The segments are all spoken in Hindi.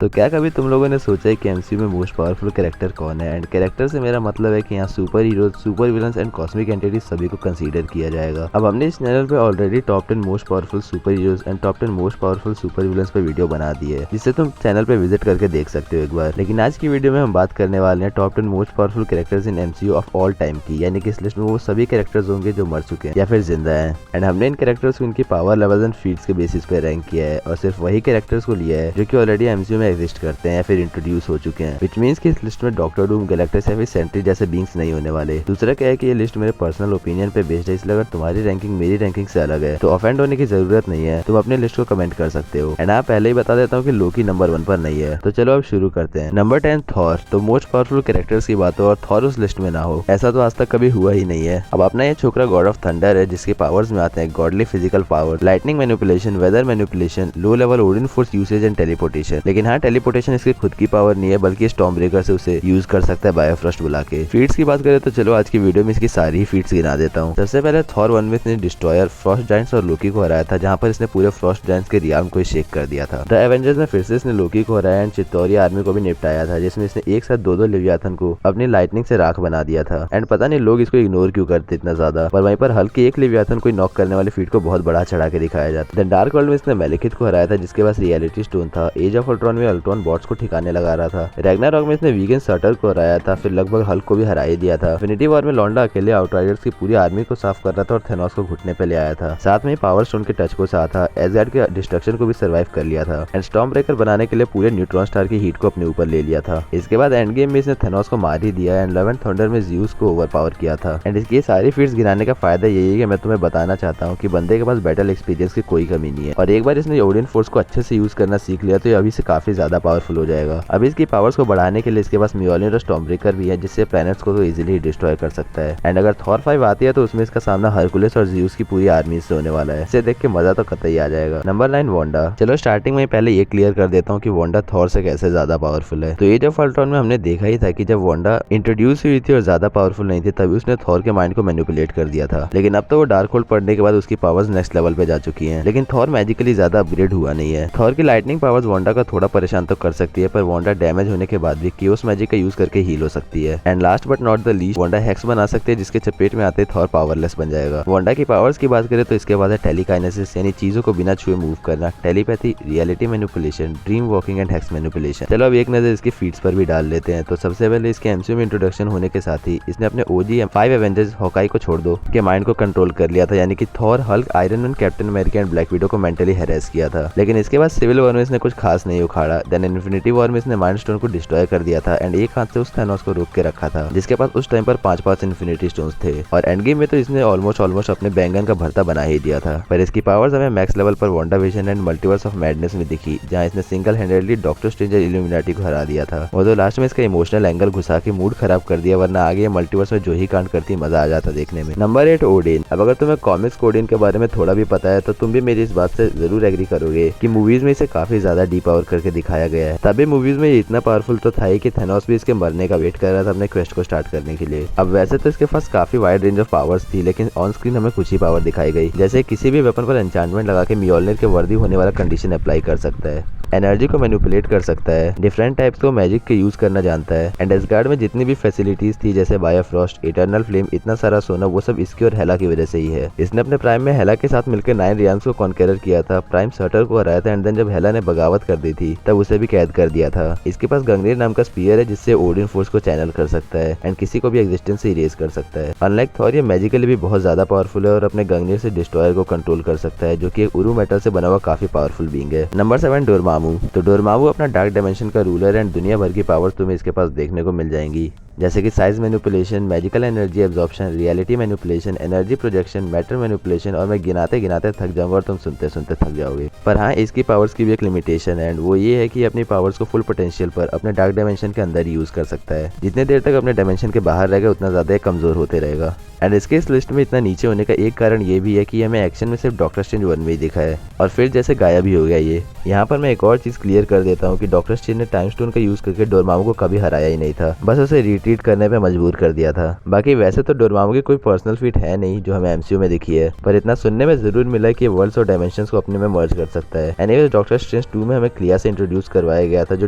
तो क्या कभी तुम लोगों ने सोचा है कि एमसीयू में मोस्ट पावरफुल कैरेक्टर कौन है? एंड कैरेक्टर से मेरा मतलब है कि यहाँ super heroes, super villains and cosmic entities सभी को कंसीडर किया जाएगा। अब हमने इस चैनल पे already top 10 most powerful super heroes and top 10 most powerful super villains पे वीडियो बना दी है, जिससे तुम चैनल पे विजिट करके देख सकते हो एक बार। लेकिन आज की वीडियो में हम बात करने वाले हैं top 10 most powerful characters in MCU of all time की, यानी कि इस लिस्ट में वो सभी कैरेक्टर्स होंगे जो मर चुके हैं या फिर जिंदा हैं। एंड हमने इन कैरेक्टर्स को इनकी पावर लेवल्स एंड फीट्स के बेसिस पे रैंक किया है और सिर्फ वही कैरेक्टर्स को लिया है जो कि ऑलरेडी एमसीयू में एग्जिस्ट करते हैं फिर इंट्रोड्यूस हो चुके हैं, विच मींस कि इस लिस्ट में डॉक्टर डूम, गैलेक्टस या फिर सेंट्री जैसे बींग्स नहीं होने वाले। दूसरा क्या है कि ये लिस्ट मेरे पर्सनल ओपिनियन पे बेस्ड है, इसलिए अगर तुम्हारी रैंकिंग मेरी रैंकिंग से अलग है तो ऑफेंड होने की जरूरत नहीं है, तुम अपने लिस्ट को कमेंट कर सकते हो। एंड आप पहले ही बता देता हूँ कि लोकी नंबर 1 पर नहीं है। तो चलो अब शुरू करते हैं। Number 10 Thor. तो मोस्ट पावरफुल कैरेक्टर्स की बात हो और थॉर उस लिस्ट में ना हो, ऐसा तो आज तक कभी हुआ ही नहीं है। अब अपना ये छोकरा गॉड ऑफ थंडर है, जिसके पावर्स में आते हैं godly physical power, lightning manipulation, weather manipulation, low level Odin force usage and teleportation. लेकिन हाँ, टेलीपोर्टेशन इसकी खुद की पावर नहीं है, बल्कि स्टॉर्म ब्रेकर से उसे यूज कर सकता है बायोफ्रॉस्ट बुला के। फीट्स की बात करें तो चलो आज की वीडियो में इसकी सारी फीट्स गिना देता हूँ। सबसे पहले थॉर 1 में इसने डिस्ट्रॉयर, फ्रॉस्ट जायंट्स और लोकी को हराया था, जहाँ पर इसने पूरे फ्रॉस्ट जायंट्स के रियाम को शेक कर दिया था। द एवेंजर्स में फिर से इसने लोकी को हराया एंड चित्तौरिया आर्मी को भी निपटाया था, जिसमें इसने एक साथ दो लिवियाथन को अपनी लाइटनिंग से राख बना दिया था। एंड पता नहीं लोग इसको इग्नोर क्यों करते इतना ज्यादा, पर वहीं पर हल्की एक लिवियाथन को नॉक करने वाली फीट को बहुत बड़ा चढ़ा के दिखाया जाता है। डार्क वर्ल्ड में इसने मेलिकिथ को हराया था, जिसके पास रियलिटी स्टोन था। एज ऑफ अल्ट्रॉन में अल्ट्रॉन बॉट्स को ठिकाने लगा रहा था। रैग्नारॉक में इसने वीगन सटर को हराया था, फिर लगभग हल्क को भी हरा ही दिया था। इन्फिनिटी वॉर में लॉन्डा अकेले आउटराइडर्स की पूरी आर्मी को साफ कर रहा था और थेनोस को घुटने पे ले आया था। साथ में पावर स्टोन के टच को साथ था, एसगार्ड के डिस्ट्रक्शन को भी सर्वाइव कर लिया था एंड स्टॉर्म ब्रेकर बनाने के लिए पूरे न्यूट्रॉन स्टार की हीट को अपने ऊपर ले लिया था। इसके बाद एंड गेम में इसने थेनोस को मार ही दिया एंड लव एंड थंडर में ज़्यूस को ओवर पावर किया था। एंड इसकी सारी फीट्स गिराने का फायदा यही है कि मैं तुम्हें बताना चाहता हूँ कि बंदे के पास बैटल एक्सपीरियंस की कोई कमी नहीं है, और एक बार इसने ओडिन फोर्स को अच्छे से यूज करना सीख लिया तो ये अभी से काफी ज्यादा पावरफुल हो जाएगा। अभी इसकी पावर्स को बढ़ाने के लिए इसके पास म्योलिन और स्टॉर्म ब्रेकर भी है, जिससे प्लैनेट्स को तो इजीली डिस्ट्रॉय कर सकता है। एंड अगर थॉर 5 आती है तो उसमें इसका सामना हरकुलिस और ज़्यूस की पूरी आर्मी से होने वाला है। इसे देख के मजा तो कतई आ जाएगा। Number 9 Wanda. चलो स्टार्टिंग में पहले ये क्लियर कर देता हूँ कि वांडा थॉर से कैसे ज्यादा पावरफुल है। तो एज ऑफ अल्ट्रॉन में हमने देखा ही था कि जब वांडा इंट्रोड्यूस हुई थी और ज्यादा पावरफुल नहीं थी, तभी उसने थॉर के माइंड को मैनिपुलेट कर दिया था। लेकिन अब तो वो डार्क होल्ड पढ़ने के बाद उसकी पावर्स नेक्स्ट लेवल पे जा चुकी हैं। लेकिन थॉर मैजिकली ज्यादा अपग्रेड हुआ नहीं है। थॉर की लाइटनिंग पावर्स वांडा का थोड़ा परेशान तो कर सकती है, पर वांडा डैमेज होने के बाद भी कियोस मैजिक का यूज करके हील हो सकती है। And last but not the least, Wanda hex बना सकती है, जिसके चपेट में आते थॉर पावरलेस बन जाएगा। वांडा की पावर्स की बात करें तो इसके बाद है टेलीकाइनेसिस, यानी चीजों को बिना छुए मूव करना, telepathy, reality manipulation, dream walking and hex manipulation. चलो अब एक नजर इसकी फीट्स पर भी डाल लेते हैं। तो सबसे पहले इसके एमसीयू में इंट्रोडक्शन होने के साथ ही इसने अपने ओजी 5 एवेंजर्स हॉकाई को छोड़ दो के माइंड को कंट्रोल कर लिया था, यानी कि Thor, Hulk, iron man, captain America and black window को मेंटली हैरेस किया था। लेकिन इसके बाद सिविल वॉर में इसने कुछ खास नहीं उखाड़ा। देन इन्फिनिटी वॉर में इसने माइंड स्टोन को डिस्ट्रॉय कर दिया था एंड एक हाथ से उस थैनोस को रोक के रखा था, जिसके पास उस टाइम पर 5 इन्फिनिटी स्टोन्स थे। और एंड गेम में तो इसने ऑलमोस्ट अपने बैंगन का भरता बना ही दिया था। पर इसकी पावर्स हमें मैक्स लेवल पर Wanda vision and multiverse of madness में दिखी, जहां इसने सिंगल हैंडेडली डॉक्टर स्ट्रेंज और इल्यूमिनाटी को हरा दिया था। और तो लास्ट में इसका इमोशनल एंगल घुसा के मूड खराब कर दिया, वरना आगे मल्टीवर्स में जो ही कांड करती मजा आ जाता देखने में। Number 8 Odin. अब अगर तुम्हें कॉमिक्स ओडिन के बारे में थोड़ा भी पता है तो तुम भी मेरी इस बात से जरूर एग्री करोगे कि मूवीज में इसे काफी ज्यादा डी पावर करके दिखाया गया है। तभी मूवीज में ये इतना पावरफुल तो था ही कि थेनोस भी इसके मरने का वेट कर रहा था अपने क्वेस्ट को स्टार्ट करने के लिए। अब वैसे तो इसके पास काफी वाइड रेंज ऑफ पावर्स थी, लेकिन ऑन स्क्रीन हमें कुछ ही पावर दिखाई गई, जैसे किसी भी वेपन पर एन्चांटमेंट लगा के म्योल्निर के वर्दी होने वाला कंडीशन अप्लाई कर सकता है, एनर्जी को मैनिपुलेट कर सकता है, डिफरेंट टाइप्स को मैजिक के यूज करना जानता है। एंड एसगार्ड में जितनी भी फैसिलिटीज थी जैसे बायोफ्रॉस्ट, इटर्नल फ्लेम, इतना सारा सोना, वो सब इसकी और हेला की वजह से ही है। इसने अपने प्राइम में हेला के साथ मिलकर 9 रियांस को कॉन्करर किया था, प्राइम सर्टर को हराया था एंड देन जब हेला ने बगावत कर दी थी तब उसे भी कैद कर दिया था। इसके पास गंगनीर नाम का स्पीयर है, जिससे ओडिन फोर्स को चैनल कर सकता है एंड किसी को भी एग्जिस्टेंस से इरेज कर सकता है। अनलाइक थॉर ये मैजिकली भी बहुत ज्यादा पावरफुल है और अपने गंगनीर से डिस्ट्रॉयर को कंट्रोल कर सकता है, जो कि एक उरू मेटल से बना हुआ काफी पावरफुल बीइंग है। Number 7 Dormammu. तो डोरमामू अपना डार्क डायमेंशन का रूलर एंड दुनिया भर की पावर तुम्हें इसके पास देखने को मिल जाएंगी, जैसे कि size manipulation, magical energy absorption, reality manipulation, energy projection, matter manipulation, और मैं गिनाते गिनाते थक जाऊंगा और तुम सुनते सुनते थक जाओगे। पर हाँ, इसकी पावर्स की भी एक लिमिटेशन है, एंड वो ये है कि अपनी पावर्स को फुल पोटेंशियल पर अपने डार्क डायमेंशन के अंदर यूज कर सकता है। जितने देर तक अपने डायमेंशन के बाहर रहेगा उतना ज्यादा कमजोर होते रहेगा। एंड इसके इस लिस्ट में इतना नीचे होने का एक कारण ये भी है कि हमें एक्शन में सिर्फ डॉक्टर स्ट्रेंज 1 में ही दिखा है और फिर जैसे गायब ही हो गया ये। यहाँ पर मैं एक और चीज क्लियर कर देता हूँ कि डॉक्टर स्ट्रेंज ने टाइम स्टोन का यूज करके डोरमामू को कभी हराया ही नहीं था, बस उसे रिट्रीट करने पे मजबूर कर दिया था। बाकी वैसे तो डोरमामू की कोई पर्सनल फीट है नहीं जो हमें एमसीयू में दिखी है, पर इतना सुनने में जरूर मिला है कि वर्ल्ड्स और डायमेंशंस को अपने में मर्ज कर सकता है। एनीवेज डॉक्टर स्ट्रेंज 2 में हमें क्लिया से इंट्रोड्यूस करवाया गया था जो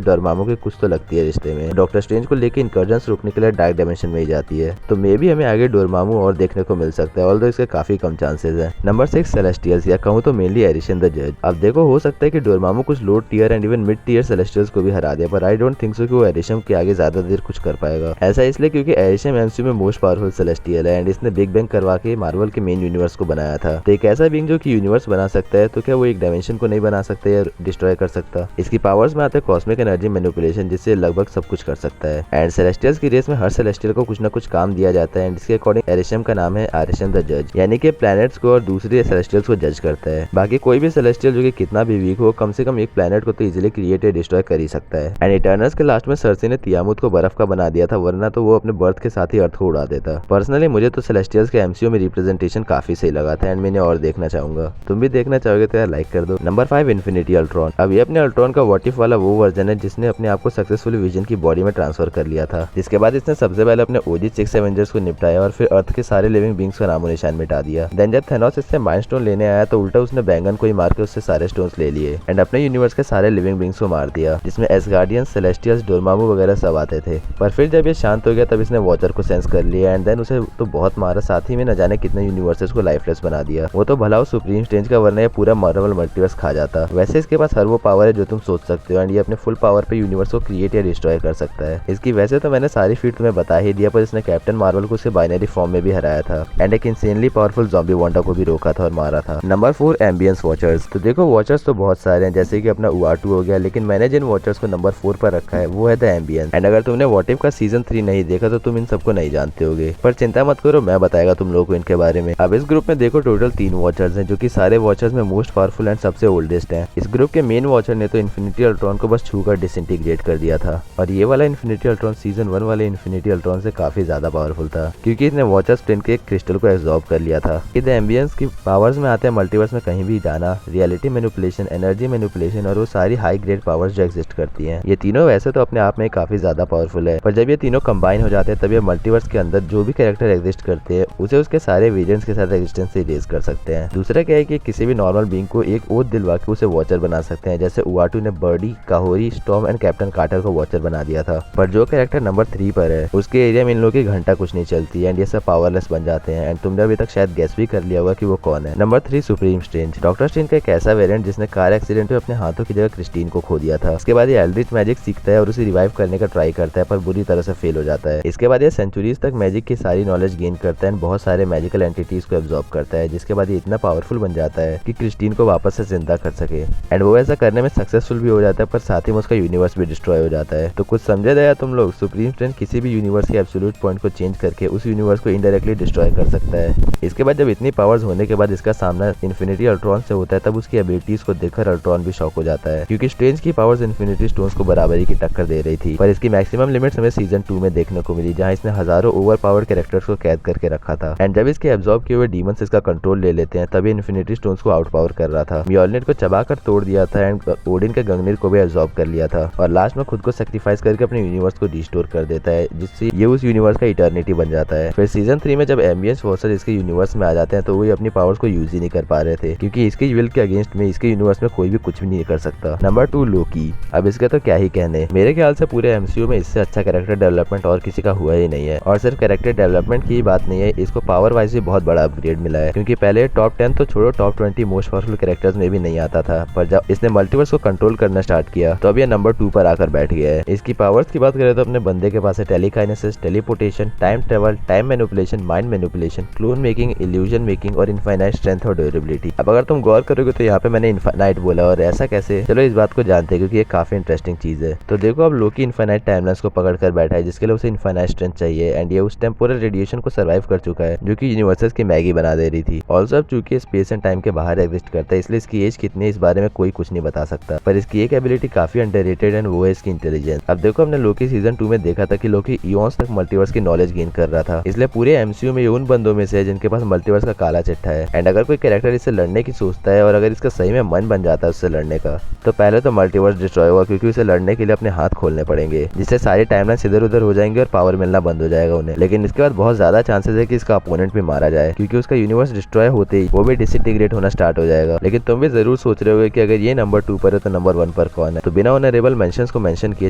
डोरमामू के कुछ तो लगती है रिश्ते में। डॉक्टर स्ट्रेंज को लेकर इनकर्जन्स रोकने के लिए डार्क डायमेंशन में ही जाती है, तो मे भी हमें आगे डोरमामू और देखने को मिल सकता है, ऑल्दो इसके काफी कम चांसेस है। नंबर 6 सेलेस्टियल्स, या कहूँ तो मेनली एरिशन द जज। अब देखो हो सकता है कि डोरमामू कुछ low tier and even mid tier celestials को भी हरा दे, पर आई डोंट थिंक सो कि वो एरिशम के आगे ज्यादा देर कुछ कर पाएगा। ऐसा इसलिए क्योंकि एरिशम एमसीयू में मोस्ट पावरफुल सेलेस्टियल है एंड इसने बिग बैंग करवा के मार्वल के मेन यूनिवर्स को बनाया था। तो एक ऐसा बीइंग जो कि यूनिवर्स बना सकता है, तो क्या वो एक डायमेंशन को नहीं बना सकता या डिस्ट्रॉय कर सकता? इसकी पावर्स में आते हैं कॉस्मिक एनर्जी मैनिपुलेशन, जिससे लगभग सब कुछ कर सकता है। एंड सेलेस्टियल्स की रेस में हर सेलेस्टियल को कुछ ना कुछ काम दिया जाता है एंड इसके अकॉर्डिंग एरिशम का नाम है एरिशन द जज, यानी कि प्लैनेट्स को और दूसरे सेलेस्टियल्स को जज करता है। बाकी कोई भी सेलेस्टियल जो कि कितना भी वीक हो, कम से कम एक प्लैनेट को तो इजीली क्रिएट या डिस्ट्रॉय कर ही सकता है। एंड इटर्नल्स के लास्ट में सर्सी ने तियामुत को बर्फ का बना दिया था, वरना तो वो अपने बर्थ के साथ ही अर्थ को उड़ा देता। पर्सनली मुझे तो सेलेस्टियल्स के एमसीयू में रिप्रेजेंटेशन काफी सही लगा था एंड मैंने और देखना चाहूंगा। तुम भी देखना चाहोगे तो यार लाइक कर दो। Number 5 infinity Ultron. अब ये अपने अल्ट्रॉन का व्हाट इफ वाला वो वर्जन है जिसने अपने आप को सक्सेसफुली विजन की बॉडी में ट्रांसफर कर लिया था, जिसके बाद इसने सबसे पहले अपने ओजी 6 एवेंजर्स को निपटाया और फिर अर्थ के सारे लिविंग बींग्स का नामो निशान मिटा दिया। देन जब थेनोस इससे माइंड स्टोन लेने आया तो उल्टा उसने बैंगन को ही मार के उससे सारे स्टोन्स ले लिए एंड अपने यूनिवर्स के सारे लिविंग बींग्स को मार दिया, जिसमें एसगार्डियंस, सेलेस्टियल्स, डोरमामू वगैरह सब आते थे। पर फिर जब ये शांत हो गया तब इसने वॉचर को सेंस कर लिया एंड देन उसे तो बहुत मारा, साथ ही में न जाने कितने यूनिवर्सेस को लाइफलेस बना दिया। वो तो भला सुप्रीम स्ट्रेंज का, वरना ये पूरा मार्वल मल्टीवर्स खा जाता। वैसे इसके पास हर वो पावर है जो तुम सोच सकते हो एंड ये अपने फुल पावर पे यूनिवर्स को क्रिएट या डिस्ट्रॉय कर सकता है। इसकी वैसे तो मैंने सारी फीट तुम्हें बता ही दिया, पर इसने कैप्टन मार्वल को उसके बाइनरी फॉर्म में भी हराया था एंड एक इंसेनली पावरफुल ज़ॉम्बी वांडा को भी रोका था और मारा था। Number 4 ambience watchers. तो देखो वॉचर्स तो बहुत सारे हैं, जैसे कि अपना उआटू हो गया, लेकिन मैंने जिन वॉचर्स को नंबर 4 पर रखा है वो है द एम्बियंस। एंड अगर तुमने व्हाट इफ का सीजन 3 नहीं देखा तो तुम इन सबको नहीं जानते होगे, पर चिंता मत करो, मैं बताएगा तुम लोगों को इनके बारे में। अब इस ग्रुप में देखो टोटल 3 वॉचर्स हैं जो कि सारे वॉचर्स में मोस्ट पावरफुल एंड सबसे ओल्डेस्ट हैं। इस ग्रुप के मेन वॉचर ने तो इन्फिनिटी अल्ट्रॉन को बस छूकर डिसइंटीग्रेट कर दिया था और ये वाला इन्फिनिटी अल्ट्रॉन सीजन 1 वाले इन्फिनिटी अल्ट्रॉन से काफी ज्यादा पावरफुल था क्योंकि इसने वॉचर्स प्लेन के एक क्रिस्टल को एब्जॉर्ब कर लिया था। द एम्बियंस की पावर्स में आते हैं मल्टीवर्स में कहीं भी जाना, रियलिटी मैनिपुलेशन, एनर्जी मैनिपुलेशन और वो सारी हाई ग्रेड पावर्स जो एग्जिस्ट करती हैं। ये तीनों वैसे तो अपने आप में काफी ज्यादा पावरफुल है, पर जब ये तीनों कंबाइन हो जाते हैं तब ये मल्टीवर्स के अंदर जो भी कैरेक्टर एग्जिस्ट करते हैं उसे उसके सारे वेरिएंट्स के साथ एग्जिस्टेंस से इरेज कर सकते हैं। दूसरा क्या है कि किसी भी नॉर्मल बीइंग को एक ओथ दिलवा के उसे वॉचर बना सकते हैं, जैसे उआटू ने Birdie, Kahhori, Storm and Captain Carter को वॉचर बना दिया था। पर जो कैरेक्टर नंबर 3 पर है उसके एरिया में इन लोगों की घंटा कुछ नहीं चलती एंड ये सब पावरलेस बन जाते हैं एंड तुमने अभी तक शायद गेस भी कर लिया होगा कि वो कौन है। Number 3 supreme strange. Doctor strange का एक ऐसा वेरिएंट जिसने कार एक्सीडेंट में अपने हाथों की जगह क्रिस्टीन को खो दिया था। इसके बाद ये एल्ड्रिच मैजिक सीखता है और उसे रिवाइव करने का ट्राई करता है, पर बुरी तरह से फेल हो जाता है। इसके बाद ये सेंचुरीज तक मैजिक की सारी नॉलेज गेन करता है, बहुत सारे मैजिकल एंटिटीज को एब्जॉर्ब करता है, जिसके बाद ये इतना पावरफुल बन जाता है कि क्रिस्टीन को वापस से जिंदा कर सके एंड वो ऐसा करने में सक्सेसफुल भी हो जाता है, पर साथ ही में उसका यूनिवर्स भी डिस्ट्रॉय हो जाता है। तो कुछ समझे दया तुम लोग, सुप्रीम स्ट्रेंज किसी भी यूनिवर्स के एब्सोल्यूट पॉइंट को चेंज करके उस यूनिवर्स को इनडायरेक्टली डिस्ट्रॉय कर सकता है। इसके बाद जब इतनी पावर्स होने के बाद इसका सामना इन्फिनिटी अल्ट्रॉन से होता है तब उसकी एबिलिटीज को देखकर अल्ट्रॉन भी शॉक हो जाता है, क्योंकि स्ट्रेंज की पावर्स इन्फिनिटी स्टोन्स को बराबरी की टक्कर दे रही थी, पर इसकी मैक्सिमम लिमिट्स हमें सीजन 2 में देखने को मिली, जहां इसने हजारों ओवर पावर्ड कैरेक्टर्स को कैद करके रखा था एंड जब इसके एब्जॉर्ब किए हुए डीमंस इसका कंट्रोल ले लेते हैं तभी इन्फिनिटी स्टोन्स को आउट पावर कर रहा था। म्योलनिर को चबाकर तोड़ दिया था एंड ओडिन के गंगनीर को भी एब्जॉर्ब कर लिया था और लास्ट में खुद को सैक्रिफाइस करके अपने यूनिवर्स को रिस्टोर कर देता है, जिससे ये उस यूनिवर्स का इटर्निटी बन जाता है। फिर सीजन 3 में जब एम्बियंस फोर्सेस इसके यूनिवर्स में आ जाते हैं तो वो अपनी पावर्स को यूज ही नहीं कर पा रहे थे, क्योंकि इसकी विल के अगेंस्ट में इसके यूनिवर्स में कोई भी कुछ भी नहीं कर सकता। नंबर 2 लोकी। अब इसके तो क्या ही कहने, मेरे ख्याल से पूरे एमसीयू में इससे अच्छा कैरेक्टर डेवलपमेंट और किसी का हुआ ही नहीं है। और सिर्फ कैरेक्टर डेवलपमेंट की बात नहीं है, इसको पावर वाइज भी बहुत बड़ा अपग्रेड मिला है, क्योंकि पहले टॉप 10 तो छोड़ो टॉप 20 मोस्ट पावरफुल कैरेक्टर्स में भी नहीं आता था, पर जब इसने मल्टीवर्स को कंट्रोल करना स्टार्ट किया तो अब ये नंबर 2 पर आकर बैठ गया है। इसकी पावर्स की बात करें तो अपने बंदे के पास है telekinesis, teleportation, time travel, time manipulation, mind manipulation, clone making, illusion making और इनफाइनाइट स्ट्रेंथ और ड्यूरेबिलिटी। अब अगर तुम गौर करोगे तो यहाँ पे मैंने इनफाइनाइट बोला, और ऐसा कैसे, चलो इस बात को जानते हैं क्योंकि ये काफी इंटरेस्टिंग चीज है। तो देखो अब लोकी इनफाइनाइट टाइमलाइंस को पकड़ कर बैठा है, जिसके लिए उसे इनफाइनाइट स्ट्रेंथ चाहिए एंड ये उस टेम्पोरल रेडिएशन को सर्वाइव कर चुका है जो कि यूनिवर्सेस की मैगी बना दे रही थी। ऑल्सो अब चूंकि स्पेस एंड टाइम के बाहर एग्जिस्ट करता है, इसलिए इसकी एज कितनी है इस बारे में कोई कुछ नहीं बता सकता, पर इसकी एक एबिलिटी काफी अंडररेटेड एंड वो है इसकी इंटेलिजेंस। अब देखो हमने लोकी सीजन 2 में देखा था कि लोकी इयॉन्स तक मल्टीवर्स की नॉलेज गेन कर रहा था, इसलिए पूरे एमसीयू में ये उन बंदों में से है जिनके पास मल्टीवर्स का काला चिट्ठा है। एंड अगर कोई कैरेक्टर इससे लड़ने की सोचता है और अगर इसका सही में मन बन जाता है उससे लड़ने का, तो पहले तो मल्टीवर्स डिस्ट्रॉय होगा, क्योंकि उसे लड़ने के लिए अपने हाथ खोलने पड़ेंगे, जिससे सारी टाइमलाइन इधर उधर हो जाएंगे और पावर मिलना बंद हो जाएगा उन्हें। लेकिन इसके बाद बहुत ज्यादा चांसेस है कि इसका अपोनेंट भी मारा जाए, क्योंकि उसका यूनिवर्स डिस्ट्रॉय होते ही वो भी डिसइंटीग्रेट होना स्टार्ट हो जाएगा। लेकिन तुम भी जरूर सोच रहे होगे कि अगर ये नंबर 2 पर है तो नंबर 1 पर कौन है। तो बिना ऑनरेबल मेंशंस को मेंशन किए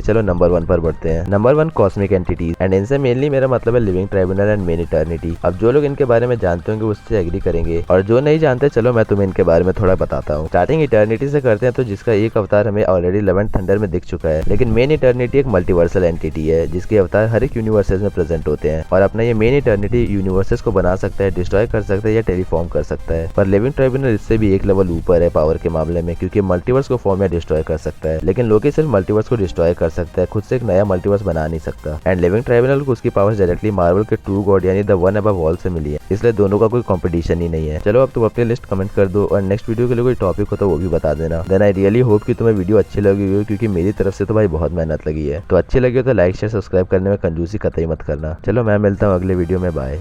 चलो नंबर 1 पर बढ़ते हैं। नंबर 1 कॉस्मिक एंटिटीज, एंड इनसे मेनली मेरा मतलब है living tribunal and main eternity. अब जो लोग इनके बारे में जानते होंगे उससे एग्री करेंगे, और जो नहीं जानते चलो मैं तुम्हें इनके बारे में थोड़ा बताता हूँ। स्टार्टिंग इटर्निटी से करते हैं, तो जिसका एक अवतार हमें ऑलरेडी 11th थंडर में दिख चुका है। लेकिन मेन इटर्निटी एक मल्टीवर्सल एंटिटी है जिसके अवतार हर एक यूनिवर्सेस में प्रेजेंट होते हैं, और अपना ये मेन इटर्निटी यूनिवर्सेस को बना सकता है, डिस्ट्रॉय कर सकता है या टेलीफॉर्म कर सकता है। पर लिविंग ट्राइब्यूनल इससे भी एक लेवल ऊपर है पावर के मामले में, क्योंकि मल्टीवर्स को फॉर्म या डिस्ट्रॉय कर सकता है। लेकिन लोकी सिर्फ मल्टीवर्स को डिस्ट्रॉय कर सकता है, खुद से एक नया मल्टीवर्स बना नहीं सकता। एंड लिविंग ट्राइब्यूनल को उसकी पावर्स डायरेक्टली मार्वल के ट्रू गॉड यानी द वन अबव ऑल से मिली है, इसलिए दोनों का कोई कंपटीशन ही नहीं है। चलो अब तुम अपनी लिस्ट कमेंट कर दो, और नेक्स्ट वीडियो के लिए कोई टॉपिक हो तो वो भी बता देना। देन आई रियली होप कि तुम्हें वीडियो अच्छी लगी हो, क्योंकि मेरी तरफ से तो भाई बहुत मेहनत लगी है। तो अच्छी लगी हो तो लाइक शेयर सब्सक्राइब करने में कंजूसी कतई मत करना। चलो मैं मिलता हूँ अगले वीडियो में, बाय।